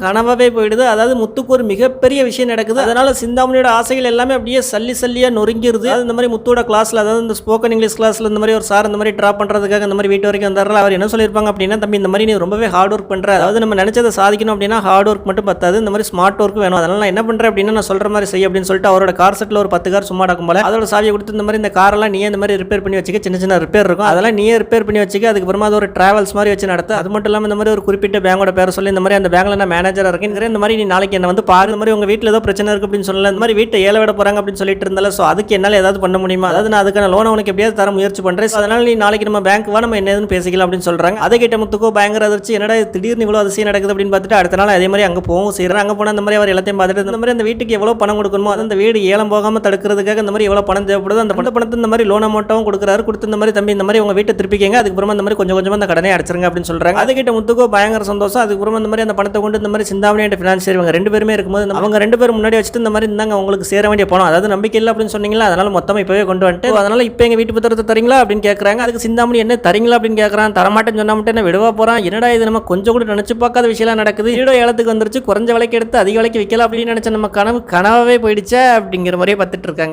கனவாவே போயிடுது. அதாவது முத்துக்கு ஒரு மிகப்பெரிய விஷயம் நடக்குது. அதனால சிந்தாமணியோட ஆசைகள் எல்லாமே அப்படியே சல்லி சல்லியா நொறுங்கிருது. அது இந்த மாதிரி முத்தோட கிளாஸ்ல, அதாவது இந்த ஸ்போக்கன் இங்கிலீஷ் கிளாஸ்ல இந்த மாதிரி ஒரு சார் இந்த மாதிரி டிராப் பண்றதுக்காக இந்த மாதிரி வீட்டு வரைக்கும் வந்தாரு. அவர் என்ன சொல்லியிருப்பாங்க அப்படின்னா, தம்பி இந்த மாதிரி நீ ரொம்பவே ஹார்ட் ஒர்க் பண்ற, அதாவது நம்ம நினைச்சதை சாதிக்கணும் அப்படின்னா ஹார்ட் ஒர்க் மட்டும் பத்தாது, இந்த மாதிரி ஸ்மார்ட் ஒர்க் வேணும். அதனால நான் என்ன பண்றேன் அப்படின்னா, நான் சொல்ற மாதிரி செய்ய அப்படின்னு சொல்லிட்டு அவரோட கார் செட்ல ஒரு 10 கார் சும்மா நடக்கும் போல அதோட சாவியை கொடுத்து இந்த மாதிரி இந்த காரெல்லாம் நீயே இந்த மாதிரி ரிப்பேர் பண்ணி வச்சுக்க, சின்ன சின்ன ரிப்பேர் இருக்கும், அதெல்லாம் நீயே ரிப்பேர் பண்ணி வச்சுக்க, அதுக்கப்புறமா அது ஒரு டிராவல்ஸ் மாதிரி வச்சு நடத்த. அது மட்டும் இல்லாமல் இந்த மாதிரி ஒரு குறிப்பிட்ட பேங்கோட பேரை சொல்லி இந்த மாதிரி அந்த பேங்க்ல நான் மேனேஜரா இருக்கேன், இந்த மாதிரி நீ நாளைக்கு என்ன வந்து பாரு, இந்த மாதிரி உங்க வீட்டில் ஏதோ பிரச்சனை இருக்கு அப்படின்னு சொல்லல, இந்த மாதிரி வீட்டை ஏல விட போறாங்க அப்படின்னு சொல்லிட்டு இருந்தால, ஸோ அதுக்கு என்னால் ஏதாவது பண்ண முடியுமா, அதாவது நான் அதுக்கான லோன் உனக்கு எப்படியாவது தர முயற்சி பண்றேன், அதனால நீ நாளைக்கு நம்ம பேங்க் வா, நம்ம என்னதுன்னு பேசிக்கலாம் அப்படின்னு சொல்றாங்க. அதை கேட்ட முத்துக்கோ பயங்கர அதிர்ச்சி, என்னடா திடீர்னு இவ்வளோ அதிசயம் நடக்குது அப்படின்னு பார்த்துட்டு அடுத்த நாள் அதே மாதிரி அங்கே போகவும் செய்யறாங்க. அங்கே போனால் இந்த மாதிரி அவர் எல்லாத்தையும் பார்த்துட்டு இந்த மாதிரி அந்த வீட்டுக்கு எவ்வளோ பணம் கொடுக்கணுமோ, அந்த வீடு ஏலம் போகாம தடுக்கிறதுக்காக இந்த மாதிரி எவ்வளோ பணம் தேவைப்படுது, அந்த பணத்தை இந்த மாதிரி லோன் அமௌண்ட்டாகவும் கொடுக்குறாரு. கொடுத்து இந்த மாதிரி தம்பி இந்த மாதிரி உங்க வீட்டை திருப்பிக்கங்க, அதுக்கப்புறமா இந்த மாதிரி கொஞ்சம் கொஞ்சமாக அந்த கடனை அடைச்சிருங்க அப்படின்னு சொல்றாங்க. அதை கேட்ட முத்துக்கோ பயங்கர சந்தோஷம். அதுக்கப்புறமா இந்த மாதிரி அந்த பணத்தை கொண்டு இந்த மாதிரி சிந்தாமணி அண்ட் ஃபினான்சியர் இவங்க 2 பேருமே இருக்கும்போது அவங்க 2 பேரும் முன்னாடி வச்சுட்டு இந்த மாதிரி இருந்தாங்க உங்களுக்கு சேர வேண்டிய பணம், அதாவது நம்பிக்கை இல்லை அப்படின்னு சொன்னீங்களா, அதனால மொத்தமாக இப்பவே கொண்டு வந்துட்டு அதனால இப்போ எங்க வீட்டு பத்திரத்தை தரீங்களா அப்படின்னு கேட்கறாங்க. அதுக்கு சிந்தாமணி என்ன தரீங்களா அப்படின்னு கேட்கறான். தரமாட்டேன்னு சொன்னா மட்டும் என்ன விடுவா போறான், என்னடா இது நம்ம கொஞ்சம் கூட நினைச்சு பார்க்காத விஷயம் நடக்குது, வீடோ ஏலத்துக்கு வந்துருச்சு, குறைஞ்ச விலைக்கு எடுத்து அதிக விலைக்கு விற்கலாம் அப்படின்னு நினைச்ச நம்ம கனவாவே போயிடுச்சா அப்படிங்கிற மாதிரியே பார்த்துட்டு இருக்காங்க.